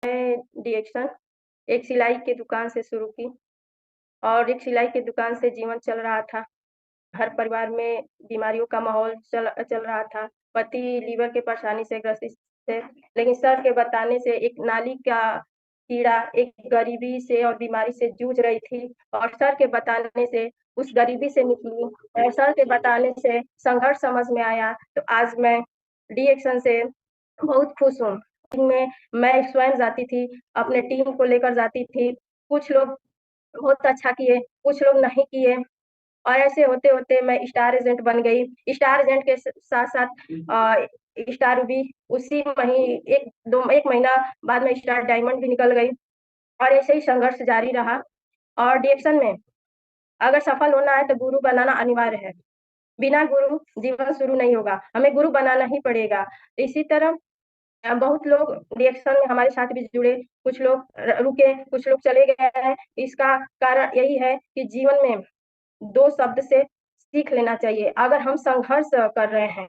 डिएक्शन एक सिलाई की दुकान से शुरू की और एक सिलाई की दुकान से जीवन चल रहा था। घर परिवार में बीमारियों का माहौल चल रहा था। पति लीवर की परेशानी से ग्रसित थे, लेकिन सर के बताने से एक नाली का कीड़ा एक गरीबी से और बीमारी से जूझ रही थी और सर के बताने से उस गरीबी से निकली और सर के बताने से संघर्ष समझ में आया। तो आज मैं डिएक्शन से बहुत खुश हूँ। में मैं स्वयं जाती थी, अपने टीम को लेकर जाती थी। कुछ लोग बहुत अच्छा किए, कुछ लोग नहीं किए और ऐसे होते-होते मैं स्टार एजेंट बन गई। स्टार एजेंट के साथ-साथ स्टार रूबी उसी 1 महीना बाद में स्टार डायमंड भी निकल गई और ऐसे ही संघर्ष जारी रहा और डिएक्शन में अगर सफल होना है तो गुरु बनाना अनिवार्य है। बिना गुरु जीवन शुरू नहीं होगा, हमें गुरु बनाना ही पड़ेगा। इसी तरह बहुत लोग रिएक्शन में हमारे साथ भी जुड़े, कुछ लोग रुके, कुछ लोग चले गए हैं। इसका कारण यही है कि जीवन में 2 शब्द से सीख लेना चाहिए। अगर हम संघर्ष कर रहे हैं,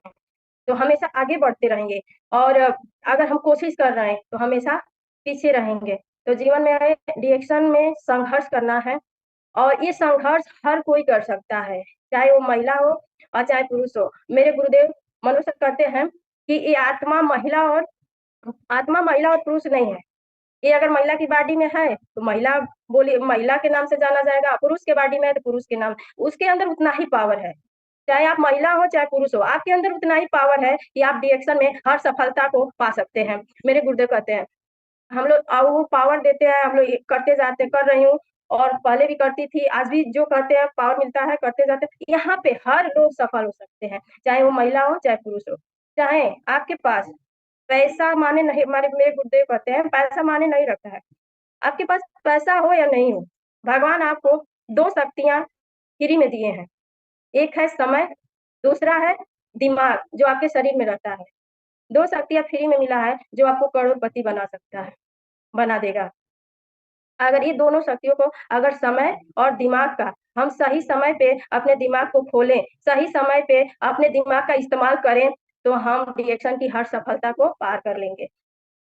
तो हमेशा आगे बढ़ते रहेंगे और अगर हम कोशिश कर रहे हैं, तो हमेशा पीछे रहेंगे। तो जीवन में हमें रिएक्शन में संघर्ष करना है और ये संघर्ष हर कोई कर सकता है, चाहे वो महिला हो और चाहे पुरुष हो। मेरे गुरुदेव मनोज सर कहते हैं कि ये आत्मा महिला और पुरुष नहीं है। ये अगर महिला की बॉडी में है, तो महिला के नाम से जाना जाएगा, पुरुष के बॉडी में है तो पुरुष के नाम। उसके अंदर उतना ही पावर है। चाहे आप महिला हो, चाहे पुरुष हो, आपके अंदर उतना ही पावर है कि आप डिएक्शन में हर सफलता को पा सकते हैं। मेरे गुरुदेव कहते हैं, हम लोग वो पावर देते हैं, हम लोग ये करते जाते कर रही हूँ और पहले भी करती थी, आज भी जो करते हैं पावर मिलता है, करते जाते हैं। यहाँ पे हर लोग सफल हो सकते हैं, चाहे वो महिला हो, चाहे पुरुष हो। चाहे आपके पास पैसा मायने नहीं हमारे मेरे गुरुदेव कहते हैं, पैसा मायने नहीं रखता है। आपके पास पैसा हो या नहीं हो, भगवान आपको 2 शक्तियाँ फ्री में दिए हैं। एक है समय, दूसरा है दिमाग जो आपके शरीर में रहता है। 2 शक्तियाँ फ्री में मिला है जो आपको करोड़पति बना सकता है, बना देगा। अगर ये दोनों शक्तियों को अगर समय और दिमाग का हम सही समय पे अपने दिमाग को खोलें, सही समय पे अपने दिमाग का इस्तेमाल करें, तो हम रिएक्शन की हर सफलता को पार कर लेंगे।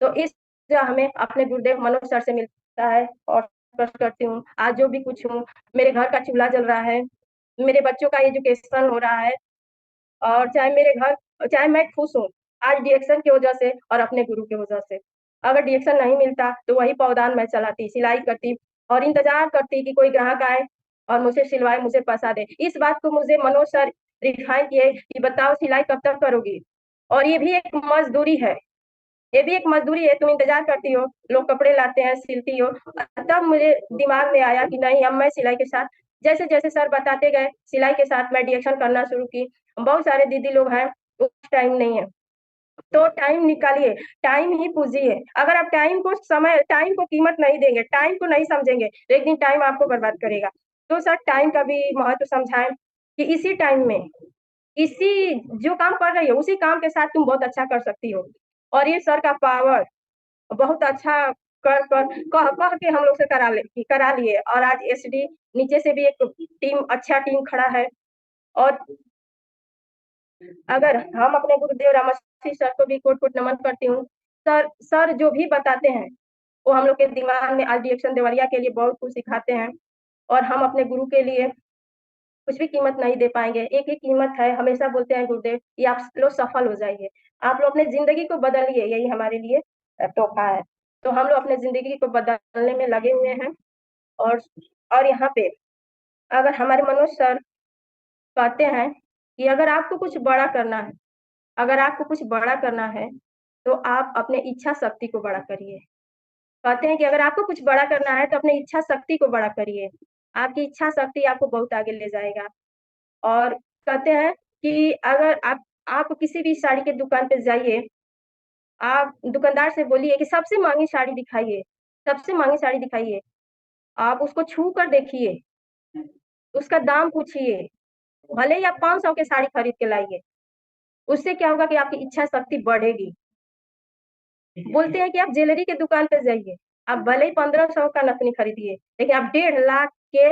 तो इस हमें अपने गुरुदेव मनोज सर से मिलता है और ट्रस्ट करती हूँ। आज जो भी कुछ हूँ, मेरे घर का चूल्हा जल रहा है, मेरे बच्चों का एजुकेशन हो रहा है और चाहे मैं खुश हूँ, आज डिएक्शन की वजह से और अपने गुरु की वजह से। अगर डिएक्शन नहीं मिलता, तो वही पौधान मैं चलाती, सिलाई करती और इंतज़ार करती कि कोई ग्राहक आए और मुझसे सिलवाए, मुझे पैसा दे। इस बात को मुझे मनोज सर रिफाइन किए कि बताओ सिलाई कब तक करोगी? और ये भी एक मज़दूरी है। ये भी एक मजदूरी है, तुम इंतज़ार करती हो, लोग कपड़े लाते हैं, सिलती हो। तब मुझे दिमाग में आया कि नहीं अब मैं सिलाई के साथ जैसे-जैसे सर बताते गए, सिलाई के साथ मैं डिएक्शन करना शुरू की। बहुत सारे दीदी लोग हैं, उस टाइम नहीं है। तो टाइम निकालिए, टाइम ही पूँजी है। अगर आप टाइम को कीमत नहीं देंगे, टाइम को नहीं समझेंगे, तो एक दिन टाइम आपको बर्बाद करेगा। तो सर टाइम का भी महत्व समझाएँ कि इसी टाइम में इसी जो काम कर रही हो, उसी काम के साथ तुम बहुत अच्छा कर सकती हो। और ये सर का पावर बहुत अच्छा कर कर कह के हम लोग से करा लिए और आज एसडी नीचे से भी एक अच्छा टीम खड़ा है और अगर हम अपने गुरुदेव रामश्री सर को भी कोट-कोट नमन करती हूँ। सर जो भी बताते हैं, वो हम लोग के दिमाग में आज डिएक्शन देवरिया के लिए बहुत कुछ सिखाते हैं और हम अपने गुरु के लिए कुछ भी कीमत नहीं दे पाएँगे। एक ही कीमत है, हमेशा बोलते हैं गुरुदेव कि आप लोग सफल हो जाइए। आप लोग अपनी ज़िंदगी को बदलिए, यही हमारे लिए तोहफ़ा है। तो हम लोग अपनी ज़िंदगी को बदलने में लगे हुए हैं और यहाँ पे अगर हमारे मनोज सर कहते हैं कि अगर आपको कुछ बड़ा करना है, तो आप अपने इच्छा शक्ति को बड़ा करिए। कहते हैं कि अगर आपको कुछ बड़ा करना है, तो अपनी इच्छा शक्ति को बड़ा करिए। आपकी इच्छा शक्ति आपको बहुत आगे ले जाएगा। और कहते हैं कि अगर आप किसी भी साड़ी की दुकान पे जाइए, आप दुकानदार से बोलिए कि सबसे महँगी साड़ी दिखाइए। आप उसको छू कर देखिए, उसका दाम पूछिए, भले ही आप 500 की साड़ी खरीद के लाइए, उससे क्या होगा कि आपकी इच्छा शक्ति बढ़ेगी। बोलते हैं कि आप ज्वेलरी की दुकान पे जाइए, आप भले ही 1500 का नथनी खरीदिए, लेकिन आप 1.5 लाख के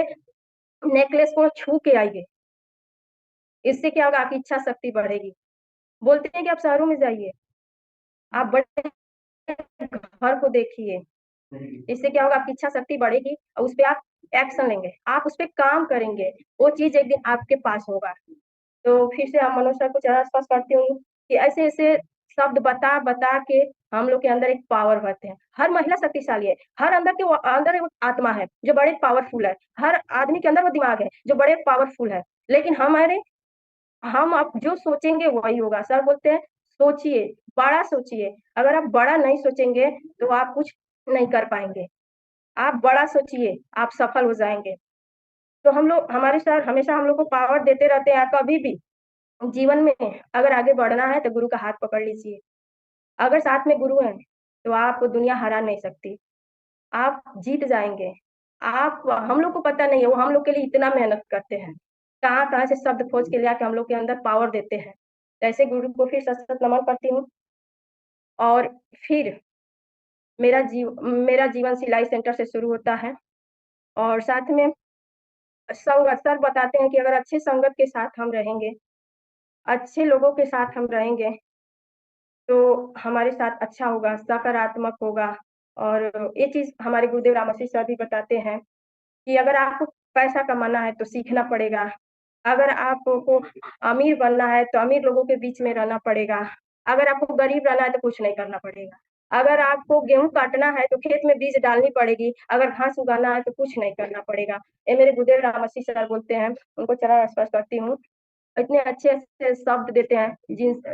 नेकलेस को छू के आइए। इससे क्या होगा आपकी इच्छा शक्ति बढ़ेगी। बोलते हैं कि आप शहरों में जाइए, आप बड़े घर को देखिए, इससे क्या होगा आपकी इच्छा शक्ति बढ़ेगी और उस पे आप एक्शन लेंगे, आप उस पे काम करेंगे, वो चीज़ एक दिन आपके पास होगा। तो फिर से हम मनोज सर को चरण स्पर्श करती हूँ कि ऐसे-ऐसे शब्द बता-बता के हम लोग के अंदर एक पावर भरते हैं। हर महिला शक्तिशाली है, हर अंदर एक आत्मा है, जो बड़े पावरफुल है। हर आदमी के अंदर वो दिमाग है, जो बड़े पावरफुल है। लेकिन हम अब जो सोचेंगे वही होगा। सर बोलते हैं सोचिए, बड़ा सोचिए। अगर आप बड़ा नहीं सोचेंगे, तो आप कुछ नहीं कर पाएँगे। आप बड़ा सोचिए, आप सफल हो जाएँगे। तो हम लोग हमारे सर हमेशा हम लोग को पावर देते रहते हैं, कभी भी जीवन में अगर आगे बढ़ना है तो गुरु का हाथ पकड़ लीजिए। अगर साथ में गुरु हैं, तो आप दुनिया हरा नहीं सकती। आप जीत जाएँगे। आप हम लोग को पता नहीं है, वो हम लोग के लिए इतना मेहनत करते हैं। कहाँ-कहाँ से शब्द खोज के लाके हम लोग के अंदर पावर देते हैं। ऐसे गुरु को फिर सत-सत नमन करती हूँ और फिर मेरा जीवन सिलाई सेंटर से शुरू होता है और साथ में संगत सर बताते हैं कि अगर अच्छे संगत के साथ हम रहेंगे, अच्छे लोगों के साथ हम रहेंगे तो हमारे साथ अच्छा होगा, सकारात्मक होगा और ये चीज़ हमारे गुरुदेव रामश्री सर भी बताते हैं कि अगर आपको पैसा कमाना है तो सीखना पड़ेगा। अगर आपको अमीर बनना है तो अमीर लोगों के बीच में रहना पड़ेगा। अगर आपको गरीब रहना है तो कुछ नहीं करना पड़ेगा। अगर आपको गेहूँ काटना है तो खेत में बीज डालनी पड़ेगी। अगर घास उगाना है तो कुछ नहीं करना पड़ेगा। ये मेरे गुरुदेव रामश्री सर बोलते हैं, उनको चरण स्पर्श करती हूँ। इतने अच्छे-अच्छे शब्द देते हैं,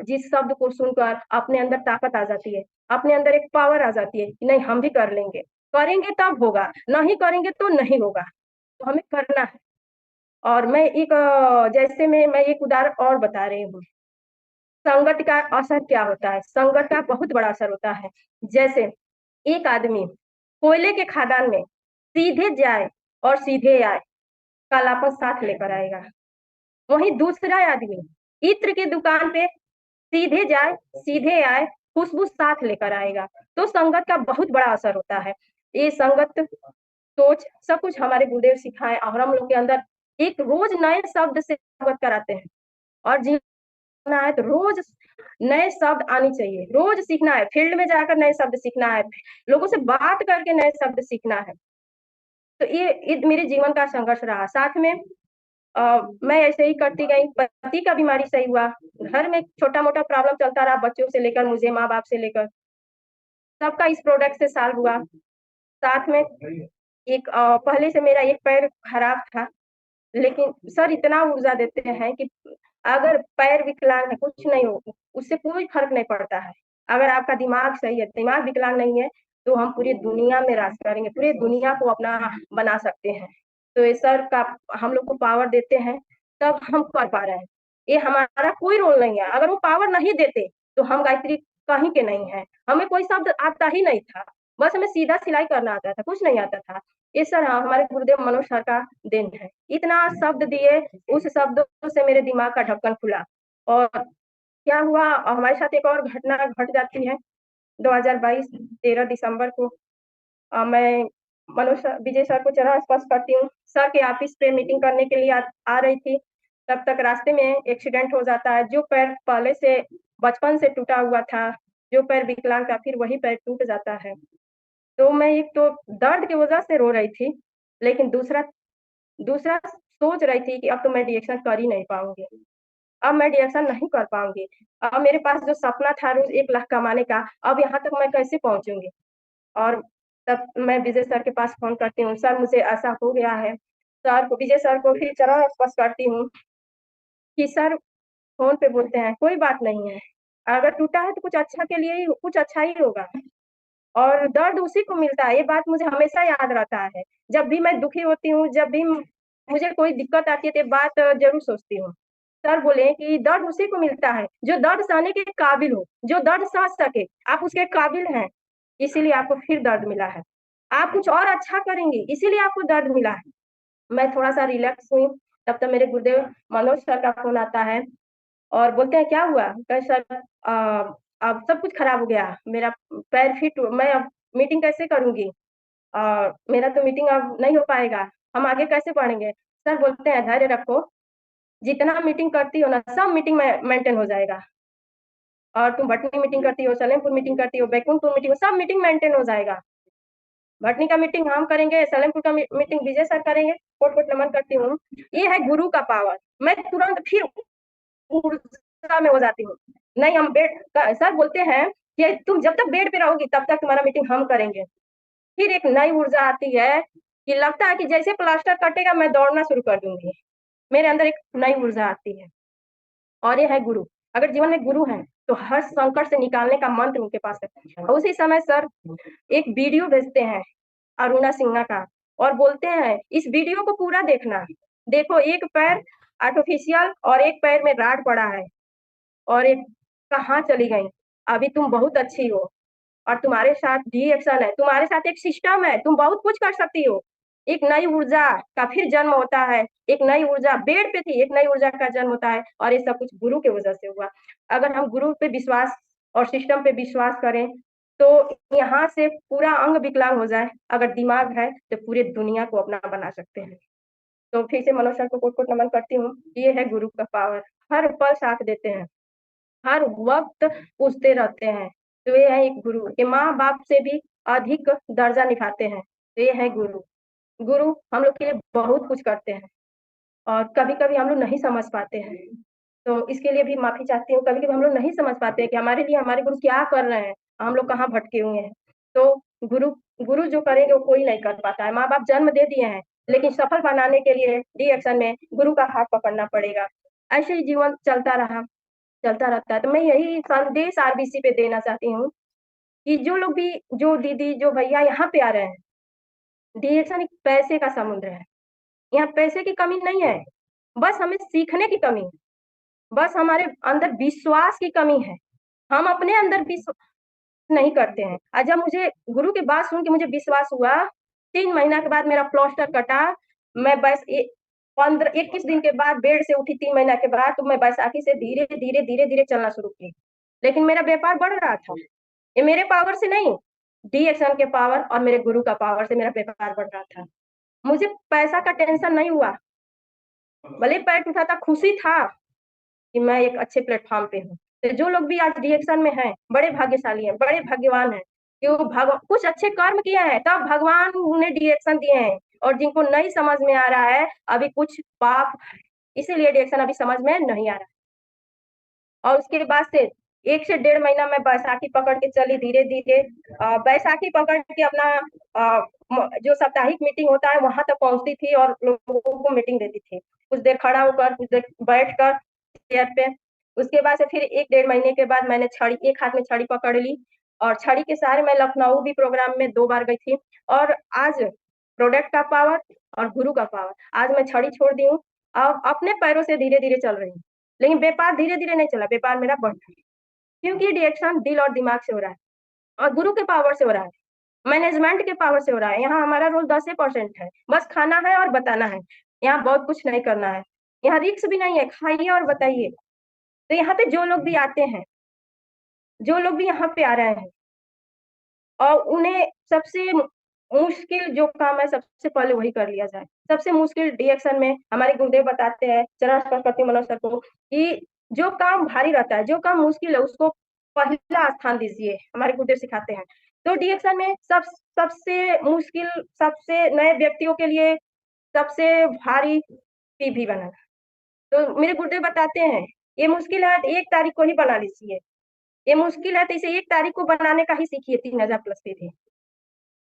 जिस शब्द को सुनकर अपने अंदर ताकत आ जाती है, अपने अंदर एक पावर आ जाती है कि नहीं हम भी कर लेंगे, करेंगे तब होगा, नहीं करेंगे तो नहीं होगा, तो हमें करना है। और जैसे मैं एक उदाहरण और बता रही हूँ, संगत का असर क्या होता है? संगत का बहुत बड़ा असर होता है। जैसे एक आदमी कोयले के खदान में सीधे जाए और सीधे आए, कालापन साथ लेकर आएगा। वहीं दूसरा आदमी इत्र की दुकान पे सीधे जाए, सीधे आए, खुशबू साथ लेकर आएगा। तो संगत का बहुत बड़ा असर होता है। ये संगत, सोच सब कुछ हमारे गुरुदेव सिखाए और हम लोग के अंदर एक रोज़ नए शब्द से अवगत कराते हैं और जीना है तो रोज़ नए शब्द आने चाहिए, रोज़ सीखना है, फील्ड में जाकर नए शब्द सीखना है, लोगों से बात करके नए शब्द सीखना है। तो ये मेरे जीवन का संघर्ष रहा। साथ में मैं ऐसे ही करती गई, पति का बीमारी सही हुआ, घर में छोटा-मोटा प्रॉब्लम चलता रहा, बच्चों से लेकर मुझे, माँ-बाप से लेकर, सबका इस प्रोडक्ट से सॉल्व हुआ। साथ में पहले से मेरा एक पैर खराब था, लेकिन सर इतना ऊर्जा देते हैं कि अगर पैर विकलांग है, कुछ नहीं हो, उससे कोई फ़र्क नहीं पड़ता है। अगर आपका दिमाग सही है, दिमाग विकलांग नहीं है, तो हम पूरी दुनिया में राज करेंगे, पूरी दुनिया को अपना बना सकते हैं। तो ये सर का हम लोग को पावर देते हैं, तब हम कर पा रहे हैं। ये हमारा कोई रोल नहीं है, अगर वो पावर नहीं देते, तो हम गायत्री कहीं के नहीं हैं। हमें कोई शब्द आता ही नहीं था, बस हमें सीधा सिलाई करना आता था, कुछ नहीं आता था। ये सर हमारे गुरुदेव मनोज सर का देन है। इतना शब्द दिए, उस शब्दों से मेरे दिमाग का ढक्कन खुला और क्या हुआ हमारे साथ एक और घटना घट जाती है। 2022 13 दिसंबर को मैं मनोज सर विजय सर को चरण स्पर्श करती हूँ। सर के ऑफ़िस पे मीटिंग करने के लिए आ रही थी, तब तक रास्ते में एक्सीडेंट हो जाता है। जो पैर पहले से बचपन से टूटा हुआ था, जो पैर विकलांग था, फिर वही पैर टूट जाता है। तो मैं एक तो दर्द की वज़ह से रो रही थी, लेकिन दूसरा दूसरा सोच रही थी कि अब तो मैं डिएक्शन कर ही नहीं पाऊँगी। अब मैं डिएक्शन नहीं कर पाऊँगी। अब मेरे पास जो सपना था रोज़ 1 लाख कमाने का, अब यहाँ तक मैं कैसे पहुँचूँगी? और तब मैं विजय सर के पास फ़ोन करती हूँ, सर मुझे ऐसा हो गया है। विजय सर को फिर चरण स्पर्श करती हूँ कि सर फ़ोन पे बोलते हैं, "कोई बात नहीं है, अगर टूटा है तो कुछ अच्छा ही होगा।" और दर्द उसी को मिलता है, ये बात मुझे हमेशा याद रहता है। जब भी मैं दुखी होती हूँ, जब भी मुझे कोई दिक्कत आती है, तो ये बात ज़रूर सोचती हूँ। सर बोले कि दर्द उसी को मिलता है, जो दर्द सहने के काबिल हो, जो दर्द सह सके, आप उसके काबिल हैं, इसीलिए आपको फिर दर्द मिला है। आप कुछ और अच्छा करेंगी, इसीलिए आपको दर्द मिला है। मैं थोड़ा-सा रिलैक्स हुई, तब तक मेरे गुरुदेव मनोज सर का फ़ोन आता है और बोलते हैं, "क्या हुआ?" कहे, "सर अब सब कुछ खराब हो गया। मेरा पैर मैं अब मीटिंग कैसे करूँगी? मेरा तो मीटिंग अब नहीं हो पाएगा। हम आगे कैसे बढ़ेंगे?" सर बोलते हैं, "धैर्य रखो, जितना मीटिंग करती हो ना, सब मीटिंग में मेंटेन हो जाएगा। और तुम भटनी मीटिंग करती हो, सलेमपुर मीटिंग करती हो, बैकुंठपुर मीटिंग, सब मीटिंग मेंटेन हो जाएगा। भटनी का मीटिंग हम करेंगे, सलेमपुर का मीटिंग विजय सर करेंगे। कोट कोट नमन करती हूँ। ये है गुरु का पावर। मैं तुरंत फिर ऊर्जा में हो जाती हूँ। नहीं, हम सर बोलते हैं कि तुम जब तक बेड पे रहोगी तब तक तुम्हारा मीटिंग हम करेंगे। फिर एक नई ऊर्जा आती है कि लगता है कि जैसे प्लास्टर कटेगा मैं दौड़ना शुरू कर दूंगी। मेरे अंदर एक नई ऊर्जा आती है, और ये है गुरु। अगर जीवन में गुरु है तो हर संकट से निकालने का मंत्र उनके पास है। उसी समय सर एक वीडियो भेजते हैं अरुणा सिन्हा का, और बोलते हैं इस वीडियो को पूरा देखना। देखो, एक पैर आर्टिफिशियल और एक पैर में राड पड़ा है, और एक कहाँ चली गई। अभी तुम बहुत अच्छी हो, और तुम्हारे साथ रिएक्शन है, तुम्हारे साथ एक सिस्टम है, तुम बहुत कुछ कर सकती हो। एक नई ऊर्जा का फिर जन्म होता है। एक नई ऊर्जा बेड पे थी, एक नई ऊर्जा का जन्म होता है, और ये सब कुछ गुरु की वजह से हुआ। अगर हम गुरु पे विश्वास और सिस्टम पे विश्वास करें तो यहाँ से पूरा अंग विकलांग हो जाए, अगर दिमाग है तो पूरे दुनिया को अपना बना सकते हैं। तो फिर से मनोज सर को कोट कोट नमन करती हूँ। ये है गुरु का पावर। हर पल साथ देते हैं, हर वक्त पूछते रहते हैं। तो ये है एक गुरु। ये माँ बाप से भी अधिक दर्जा निभाते हैं। तो ये है गुरु। गुरु हम लोग के लिए बहुत कुछ करते हैं, और कभी कभी हम लोग नहीं समझ पाते हैं, तो इसके लिए भी माफी चाहती हूँ। कभी कभी हम लोग नहीं समझ पाते हैं कि हमारे लिए हमारे गुरु क्या कर रहे हैं, हम लोग कहाँ भटके हुए हैं। तो गुरु गुरु जो करेंगे वो कोई नहीं कर पाता है। माँ बाप जन्म दे दिए हैं, लेकिन सफल बनाने के लिए रिएक्शन में गुरु का हाथ पकड़ना पड़ेगा। ऐसे ही जीवन चलता रहा, चलता रहता है। तो मैं यही संदेश आरबीसी पे देना चाहती हूँ कि जो लोग भी, जो दीदी, जो भैया यहाँ पे आ रहे हैं, रिएक्शन एक पैसे का समुद्र है। यहाँ पैसे की कमी नहीं है, बस हमें सीखने की कमी है, बस हमारे अंदर विश्वास की कमी है। हम अपने अंदर विश्वास नहीं करते हैं। और जब मुझे गुरु की बात सुन के मुझे विश्वास हुआ, 3 महीना के बाद मेरा प्लास्टर कटा। मैं बस 15-21 दिन के बाद बेड से उठी, 3 महीना के बाद, तो मैं बैसाखी से धीरे धीरे धीरे धीरे चलना शुरू की। लेकिन मेरा व्यापार बढ़ रहा था। ये मेरे पावर से नहीं, डी एक्शन के पावर और मेरे गुरु का पावर से मेरा व्यापार बढ़ रहा था। मुझे पैसा का टेंशन नहीं हुआ, भले पैर टूटा था, खुशी था कि मैं एक अच्छे प्लेटफॉर्म पे हूँ। तो जो लोग भी आज रिएक्शन में हैं, बड़े भाग्यशाली हैं, बड़े भाग्यवान हैं कि वो कुछ अच्छे कर्म किए हैं, तब भगवान उन्हें रिएक्शन दिए हैं। और जिनको नहीं समझ में आ रहा है, अभी कुछ पाप, इसीलिए रिएक्शन अभी समझ में नहीं आ रहा है। और उसके बाद से 1 से 1.5 महीना मैं बैसाखी पकड़ के चली, धीरे धीरे बैसाखी पकड़ के अपना जो साप्ताहिक मीटिंग होता है वहां तक पहुंचती थी, और लोगों को मीटिंग देती थी, कुछ देर खड़ा होकर, कुछ देर बैठ कर चेयर पे। उसके बाद से फिर 1-1.5 महीने के बाद मैंने छड़ी, एक हाथ में छड़ी पकड़ ली, और छड़ी के सहारे मैं लखनऊ भी प्रोग्राम में 2 बार गई थी। और आज प्रोडक्ट का पावर और गुरु का पावर, आज मैं छड़ी छोड़ दी हूँ और अपने पैरों से धीरे धीरे चल रही हूँ। लेकिन व्यापार धीरे धीरे नहीं चला, व्यापार मेरा बढ़ रहा है, क्योंकि रिएक्शन दिल और दिमाग से हो रहा है, और गुरु के पावर से हो रहा है, मैनेजमेंट के पावर से हो रहा है। यहाँ हमारा रोल 10% है, बस खाना है और बताना है। यहाँ बहुत कुछ नहीं करना है, यहाँ रिक्स भी नहीं है, खाइए और बताइए। तो यहाँ पे जो लोग भी आते हैं, जो लोग भी यहाँ पे आ रहे हैं, और उन्हें सबसे मुश्किल जो काम है सबसे पहले वही कर लिया जाए। सबसे मुश्किल रिएक्शन में हमारे गुरुदेव बताते हैं, चरण स्पर्श करती मनोज सर को, कि जो काम भारी रहता है, जो काम मुश्किल है, उसको पहला स्थान दीजिए, हमारे गुरुदेव सिखाते हैं। तो रिएक्शन में सबसे मुश्किल, सबसे नए व्यक्तियों के लिए सबसे भारी पीभी बनाना। तो मेरे गुरुदेव बताते हैं ये मुश्किल है तो 1 तारीख को ही बना लीजिए, ये मुश्किल है तो इसे 1 तारीख को बनाने का ही सीखिए, 3000+ सीधे।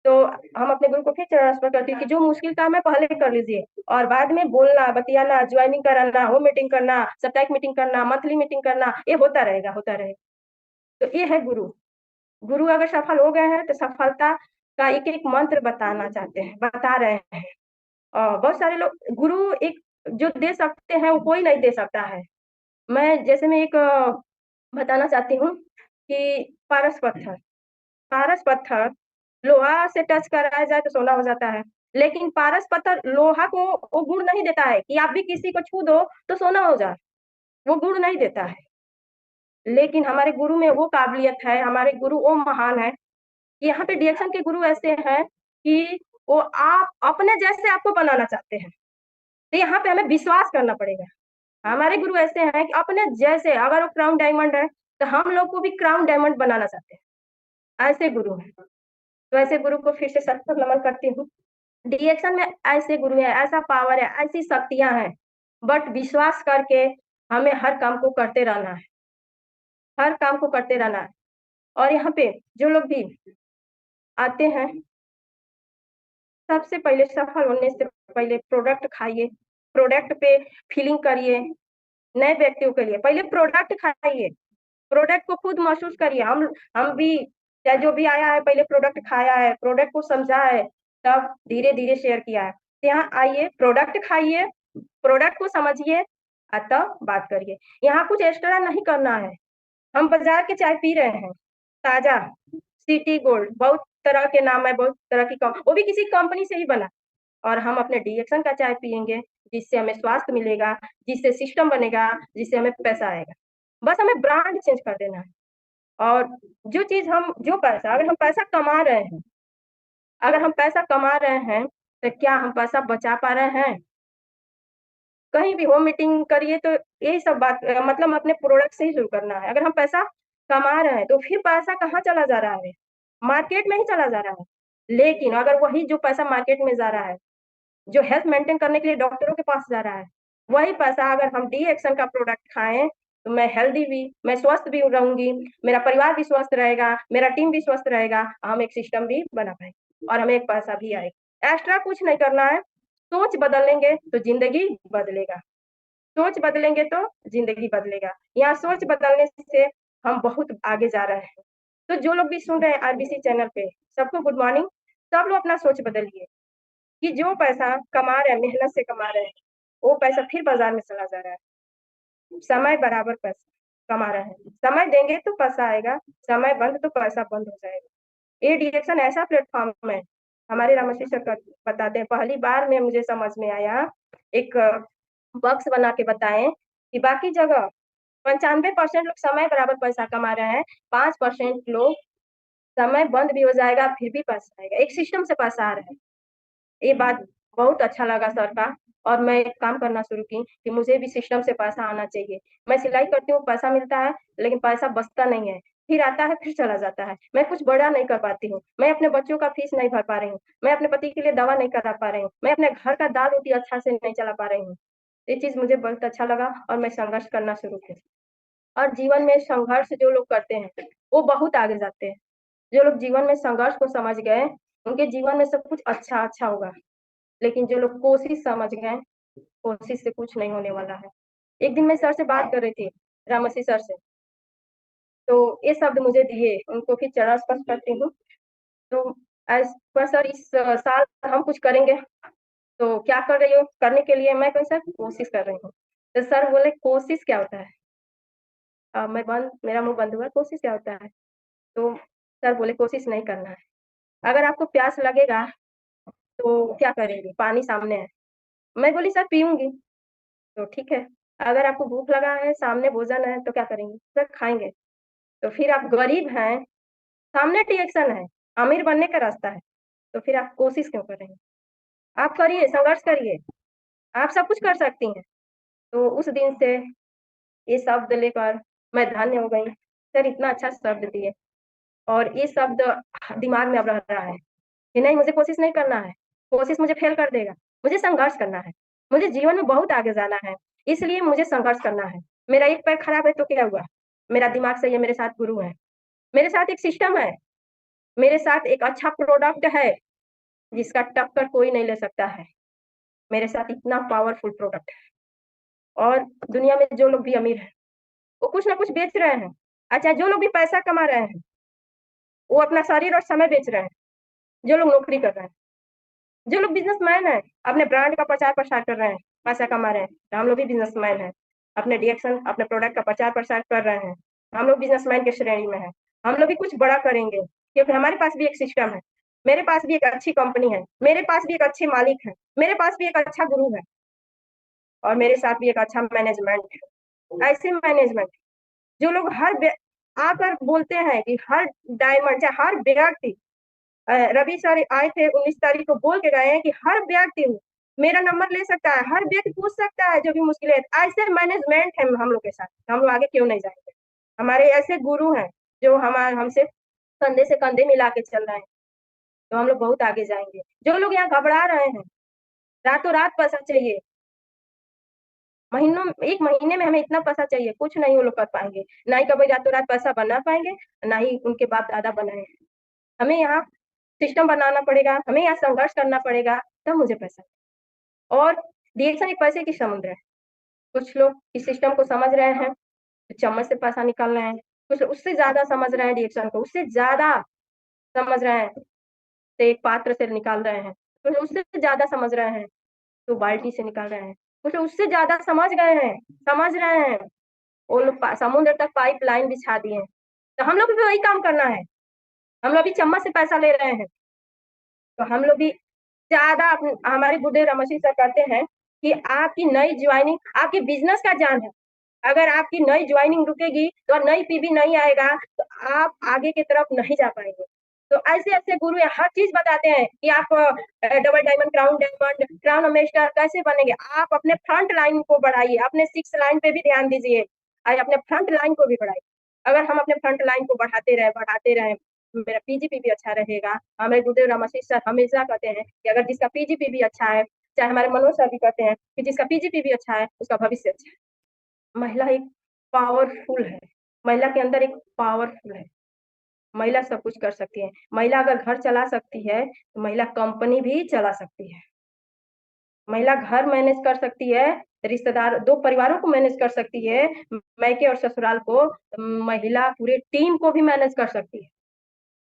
तो हम अपने गुरु को फिर ट्रांसफर करते हैं कि जो मुश्किल काम है पहले कर लीजिए, और बाद में बोलना, बतियाना, ज्वाइनिंग कराना, होम मीटिंग करना, साप्ताहिक मीटिंग करना, मंथली मीटिंग करना, ये होता रहेगा, होता रहेगा। तो ये है गुरु। गुरु अगर सफल हो गए हैं तो सफलता का एक एक मंत्र बताना चाहते हैं, बता रहे हैं। और बहुत सारे लोग, गुरु एक जो दे सकते हैं वो कोई नहीं दे सकता है। मैं एक बताना चाहती हूँ कि पारस पत्थर लोहा से टच कराया जाए तो सोना हो जाता है, लेकिन पारस पत्थर लोहा को वो गुण नहीं देता है कि आप भी किसी को छू दो तो सोना हो जाए, वो गुण नहीं देता है। लेकिन हमारे गुरु में वो काबिलियत है, हमारे गुरु वो महान है कि यहाँ पे रिएक्शन के गुरु ऐसे हैं कि वो आप अपने जैसे आपको बनाना चाहते हैं। तो यहाँ पे हमें विश्वास करना पड़ेगा। हमारे गुरु ऐसे हैं कि अपने जैसे, अगर वो क्राउन डायमंड है तो हम लोग को भी क्राउन डायमंड बनाना चाहते हैं, ऐसे गुरु हैं। तो ऐसे गुरु को फिर से सत नमन करती हूँ। डिएक्शन में ऐसे गुरु है, ऐसा पावर है, ऐसी शक्तियां हैं, बट विश्वास करके हमें हर काम को करते रहना है, हर काम को करते रहना है। और यहाँ पे जो लोग भी आते हैं, सबसे पहले सफल होने से पहले प्रोडक्ट खाइए, प्रोडक्ट पे फीलिंग करिए। नए व्यक्तियों के लिए पहले प्रोडक्ट खाइए, प्रोडक्ट को खुद महसूस करिए। हम भी, चाहे जो भी आया है पहले प्रोडक्ट खाया है, प्रोडक्ट को समझा है, तब धीरे-धीरे शेयर किया है। तो यहाँ आइए, प्रोडक्ट खाइए, प्रोडक्ट को समझिए तब बात करिए। यहाँ कुछ एक्स्ट्रा नहीं करना है। हम बाज़ार की चाय पी रहे हैं, ताज़ा, सिटी गोल्ड, बहुत तरह के नाम है, बहुत तरह की वो भी किसी कंपनी से ही बना। और हम अपने डिएक्शन का चाय पिएँगे, जिससे हमें स्वास्थ्य मिलेगा, जिससे सिस्टम बनेगा, जिससे हमें पैसा आएगा। बस हमें ब्रांड चेंज कर देना है। और जो पैसा, अगर हम पैसा कमा रहे हैं, अगर हम पैसा कमा रहे हैं, तो क्या हम पैसा बचा पा रहे हैं? कहीं भी होम मीटिंग करिए तो यही सब बात, मतलब अपने प्रोडक्ट से ही शुरू करना है। अगर हम पैसा कमा रहे हैं, तो फिर पैसा कहाँ चला जा रहा है? मार्केट में ही चला जा रहा है। लेकिन अगर वही जो पैसा मार्केट में जा रहा है, जो हेल्थ मेंटेन करने के लिए डॉक्टरों के पास जा रहा है, वही पैसा अगर हम डी एक्शन का प्रोडक्ट खाएँ, तो मैं हेल्दी भी, मैं स्वस्थ भी रहूँगी, मेरा परिवार भी स्वस्थ रहेगा, मेरा टीम भी स्वस्थ रहेगा, हम एक सिस्टम भी बना पाएँगे और हमें एक पैसा भी आएगा। एक्स्ट्रा कुछ नहीं करना है, सोच बदलेंगे तो ज़िंदगी बदलेगा, सोच बदलेंगे तो ज़िंदगी बदलेगा। यहाँ सोच बदलने से हम बहुत आगे जा रहे हैं। तो जो लोग भी सुन रहे हैं आरबीसी चैनल पे, सबको गुड मॉर्निंग। सब लोग अपना सोच बदलिए। कि जो पैसा कमा रहे हैं, मेहनत से कमा रहे हैं, वो पैसा फिर बाज़ार में चला जा रहा है। समय बराबर पैसा कमा रहे हैं, समय देंगे तो पैसा आएगा, समय बंद तो पैसा बंद हो जाएगा। ये डिरेक्शन ऐसा प्लेटफ़ॉर्म है, हमारे रामश्री सर बताते हैं, पहली बार में मुझे समझ में आया, एक बॉक्स बना के बताएँ कि बाकी जगह 95% लोग समय बराबर पैसा कमा रहे हैं, 5% लोग समय बंद भी हो जाएगा, फिर भी पैसा आएगा। एक सिस्टम से पैसा आ रहा है। ये बात बहुत अच्छा लगा सर का, और मैं एक काम करना शुरू की कि मुझे भी सिस्टम से पैसा आना चाहिए। मैं सिलाई करती हूँ, पैसा मिलता है, लेकिन पैसा बचता नहीं है। फिर आता है, फिर चला जाता है। मैं कुछ बड़ा नहीं कर पाती हूँ। मैं अपने बच्चों का फीस नहीं भर पा रही हूँ। मैं अपने पति के लिए दवा नहीं करा पा रही हूँ। मैं अपने घर का दाल-रोटी अच्छा से नहीं चला पा रही हूँ। ये चीज़ मुझे बहुत अच्छा लगा और मैं संघर्ष करना शुरू की। और जीवन में संघर्ष जो लोग करते हैं, वो बहुत आगे जाते हैं। जो लोग जीवन में संघर्ष को समझ गए, उनके जीवन में सब कुछ अच्छा-अच्छा होगा। लेकिन जो लोग कोशिश समझ गए, कोशिश से कुछ नहीं होने वाला है। एक दिन मैं सर से बात कर रही थी, रामश्री सर से, तो ये शब्द मुझे दिए, उनको फिर चरण स्पर्श करती हूँ। तो एज़ पर सर इस साल हम कुछ करेंगे, तो क्या कर रही हो? करने के लिए मैं कही सर कोशिश कर रही हूँ। तो सर बोले कोशिश क्या होता है? मेरा मुँह बंद हुआ, कोशिश क्या होता है? तो सर बोले कोशिश नहीं करना है। अगर आपको प्यास लगेगा, तो क्या करेंगी? पानी सामने है। मैं बोली सर पीऊँगी। तो ठीक है, अगर आपको भूख लगा है, सामने भोजन है, तो क्या करेंगी? सर खाएँगे। तो फिर आप गरीब हैं, सामने रिएक्शन है, अमीर बनने का रास्ता है, तो फिर आप कोशिश क्यों कर रही हैं? आप करिए, संघर्ष करिए, आप सब कुछ कर सकती हैं। तो उस दिन से ये शब्द लेकर मैं धन्य हो गई। सर इतना अच्छा शब्द दिए, और ये शब्द दिमाग में अब रह रहा है कि नहीं, मुझे कोशिश नहीं करना है, कोशिश मुझे फ़ेल कर देगा, मुझे संघर्ष करना है, मुझे जीवन में बहुत आगे जाना है, इसलिए मुझे संघर्ष करना है। मेरा एक पैर खराब है तो क्या हुआ? मेरा दिमाग सही है, मेरे साथ गुरु हैं, मेरे साथ एक सिस्टम है, मेरे साथ एक अच्छा प्रोडक्ट है, जिसका टक्कर कोई नहीं ले सकता है। मेरे साथ इतना पावरफुल प्रोडक्ट है, और दुनिया में जो लोग भी अमीर हैं, वो कुछ ना कुछ बेच रहे हैं। अच्छा, जो लोग भी पैसा कमा रहे हैं, वो अपना शरीर और समय बेच रहे हैं, जो लोग नौकरी कर रहे हैं। जो लोग बिज़नेसमैन हैं, अपने ब्रांड का प्रचार-प्रसार कर रहे हैं, पैसा कमा रहे हैं, तो हम लोग भी बिज़नेसमैन हैं। अपने डिएक्शन, अपने प्रोडक्ट का प्रचार-प्रसार कर रहे हैं, हम लोग बिज़नेसमैन की श्रेणी में हैं। हम लोग भी कुछ बड़ा करेंगे, क्योंकि हमारे पास भी एक सिस्टम है, मेरे पास भी एक अच्छी कंपनी है, मेरे पास भी एक अच्छे मालिक हैं, मेरे पास भी एक अच्छा गुरु है, और मेरे साथ भी एक अच्छा मैनेजमेंट है। ऐसे मैनेजमेंट जो लोग आकर बोलते हैं कि हर डायमंड, चाहे हर व्यक्ति, रवि सर आए थे 19 तारीख को, बोल के गए हैं कि हर व्यक्ति मेरा नंबर ले सकता है, हर व्यक्ति पूछ सकता है जो भी मुश्किलें हैं। ऐसे मैनेजमेंट है हम लोग के साथ, हम लोग आगे क्यों नहीं जाएँगे? हमारे ऐसे गुरु हैं जो हमसे कंधे से कंधे मिला के चल रहे हैं, तो हम लोग बहुत आगे जाएँगे। जो लोग यहाँ घबरा रहे हैं, रातों-रात पैसा चाहिए, महीनों 1 महीने में हमें इतना पैसा चाहिए, कुछ नहीं वो लोग कर पाएँगे। ना ही कभी रातों-रात पैसा बना पाएँगे, ना ही उनके बाप-दादा बनाए हैं। हमें यहाँ सिस्टम बनाना पड़ेगा, हमें यहाँ संघर्ष करना पड़ेगा, तब मुझे पैसा और रिएक्शन एक पैसे की समुद्र है। कुछ लोग इस सिस्टम को समझ रहे हैं, तो चम्मच से पैसा निकाल रहे हैं, कुछ उससे ज़्यादा समझ रहे हैं रिएक्शन को, उससे ज़्यादा समझ रहे हैं, तो एक पात्र से निकाल रहे हैं, कुछ उससे ज़्यादा समझ रहे हैं, तो बाल्टी से निकाल रहे हैं, कुछ उससे ज़्यादा समझ गए हैं, समझ रहे हैं, वो लोग पा समुद्र तक पाइपलाइन बिछा दिए हैं। तो हम लोग को भी वही काम करना है, हम लोग भी चम्मच से पैसा ले रहे हैं, तो हम लोग भी ज़्यादा हमारे गुरुदेव रमोशी सर कहते हैं कि आपकी नई जॉइनिंग आपके बिज़नेस का जान है। अगर आपकी नई जॉइनिंग रुकेगी, तो नई पीवी नहीं आएगा, तो आप आगे की तरफ नहीं जा पाएँगे। तो ऐसे-ऐसे गुरु हर चीज़ बताते हैं कि आप डबल डायमंड, क्राउन मेस्टर कैसे बनेंगे? आप अपने फ्रंट लाइन को बढ़ाइए, अपने 6 लाइन पे भी ध्यान दीजिए और अपने फ्रंट लाइन को भी बढ़ाइए। अगर हम अपने फ्रंट लाइन को बढ़ाते रहें, मेरा पीजीपी भी अच्छा रहेगा। हमारे गुरुदेव रामाशीष सर हमेशा कहते हैं कि अगर जिसका पीजीपी भी अच्छा है, चाहे हमारे मनोज सर भी कहते हैं कि जिसका पीजीपी भी अच्छा है, उसका भविष्य अच्छा है। महिला एक पावरफुल है, महिला के अंदर एक पावरफुल है, महिला सब कुछ कर सकती है। महिला अगर घर चला सकती है, तो महिला कंपनी भी चला सकती है। महिला घर मैनेज कर सकती है, रिश्तेदार 2 परिवारों को मैनेज कर सकती है, मायके और ससुराल को, महिला पूरे टीम को भी मैनेज कर सकती है।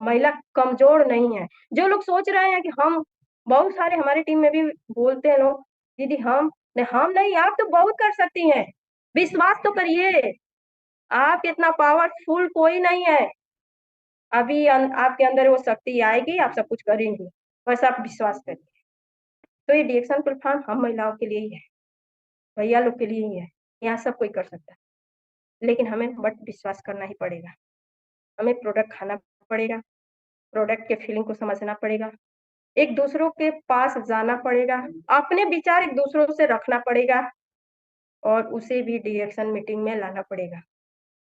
महिला कमज़ोर नहीं है। जो लोग सोच रहे हैं कि हम बहुत सारे हमारी टीम में भी बोलते हैं लोग, दीदी हम नहीं, आप तो बहुत कर सकती हैं। विश्वास तो करिए, आप इतना पावरफुल कोई नहीं है। अभी आपके अंदर वो शक्ति आएगी, आप सब कुछ करेंगी। बस आप विश्वास करिए। तो ये डिएक्शन प्लेटफ़ॉर्म हम महिलाओं के लिए ही है, भैया लोग के लिए ही है। यहाँ सब कोई कर सकता है, लेकिन हमें बट विश्वास करना ही पड़ेगा। हमें प्रोडक्ट खाना पड़ेगा, प्रोडक्ट के फीलिंग को समझना पड़ेगा। एक दूसरों के पास जाना पड़ेगा, अपने विचार एक दूसरों से रखना पड़ेगा और उसे भी डिरेक्शन मीटिंग में लाना पड़ेगा।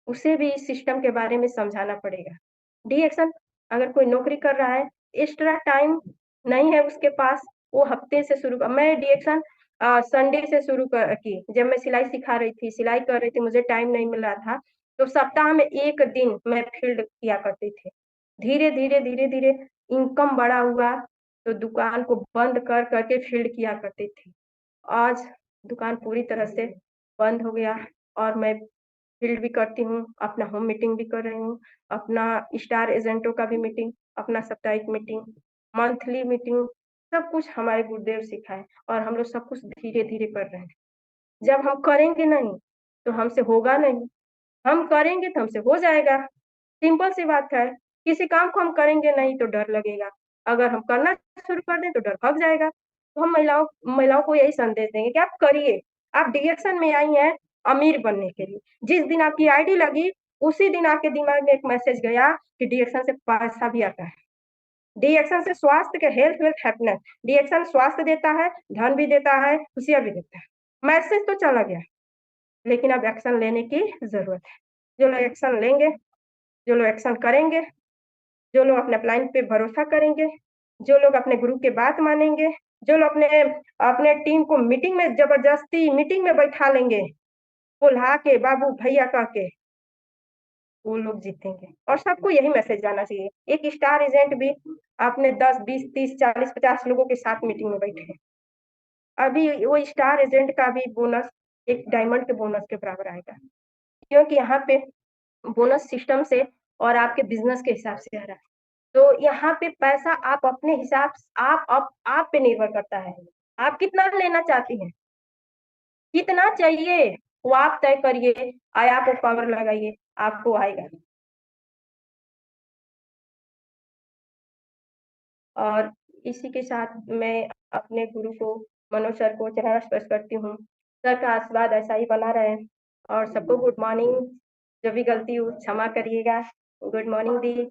उसे भी इस सिस्टम के बारे में समझाना पड़ेगा। डिरेक्शन अगर कोई नौकरी कर रहा है, एक्स्ट्रा टाइम नहीं है उसके पास, वो हफ्ते से शुरू क मैं डिरेक्शन संडे से शुरू क की। जब मैं सिलाई सिखा रही थी, सिलाई कर रही थी, मुझे टाइम नहीं मिल रहा था, तो सप्ताह में 1 दिन मैं फ़ील्ड किया करती थी। धीरे-धीरे, धीरे-धीरे इनकम बड़ा हुआ, तो दुकान को बंद कर के फ़ील्ड किया करती थी। आज दुकान पूरी तरह से बंद हो गया और मैं फ़ील्ड भी करती हूँ, अपना होम मीटिंग भी कर रही हूँ, अपना स्टार एजेंटों का भी मीटिंग, अपना साप्ताहिक मीटिंग, मंथली मीटिंग, सब कुछ हमारे गुरुदेव सिखाए और हम लोग सब कुछ धीरे-धीरे कर रहे हैं। जब हम करेंगे नहीं, तो हमसे होगा नहीं, हम करेंगे तो हमसे हो जाएगा। सिंपल सी बात है, किसी काम को हम करेंगे नहीं तो डर लगेगा, अगर हम करना शुरू कर दें तो डर भाग जाएगा। तो हम महिलाओं महिलाओं को यही संदेश देंगे कि आप करिए, आप डिरेक्शन में आई हैं अमीर बनने के लिए। जिस दिन आपकी आईडी लगी, उसी दिन आपके दिमाग में एक मैसेज गया कि डिरेक्शन से पैसा भी आता है। डिरेक्शन से स्वास्थ्य के हेल्थ, वेल्थ, हैप्पीनेस, डिरेक्शन स्वास्थ्य देता है, धन भी देता है, खुशियाँ भी देता है। मैसेज तो चला गया, लेकिन अब एक्शन लेने की ज़रूरत है। जो लोग एक्शन लेंगे, जो लोग एक्शन करेंगे, जो लोग अपने प्लान पे भरोसा करेंगे, जो लोग अपने गुरु की बात मानेंगे, जो लोग अपने अपने टीम को मीटिंग में ज़बरदस्ती मीटिंग में बैठा लेंगे, बुला के बाबू भैया कह के, वो लोग जीतेंगे और सबको यही मैसेज जाना चाहिए। एक स्टार एजेंट भी अपने 10, 20, 30, 40, 50 लोगों के साथ मीटिंग में बैठे हैं। अभी वो स्टार एजेंट का भी बोनस एक डायमंड के बोनस के बराबर आएगा, क्योंकि यहाँ पे बोनस सिस्टम से और आपके बिज़नेस के हिसाब से आ रहा है। तो यहाँ पे पैसा आप अपने हिसाब स आप पे निर्भर करता है। आप कितना लेना चाहती हैं? कितना चाहिए? वो आप तय करिए, आप वो पावर लगाइए, आपको आएगा। और इसी के साथ मैं अपने गुरु को, मनोज सर को चरण स्पर्श करती हूँ। सर का आशीर्वाद ऐसा ही बना रहे और सबको गुड मॉर्निंग। जो भी गलती हो क्षमा करिएगा। गुड मॉर्निंग दी।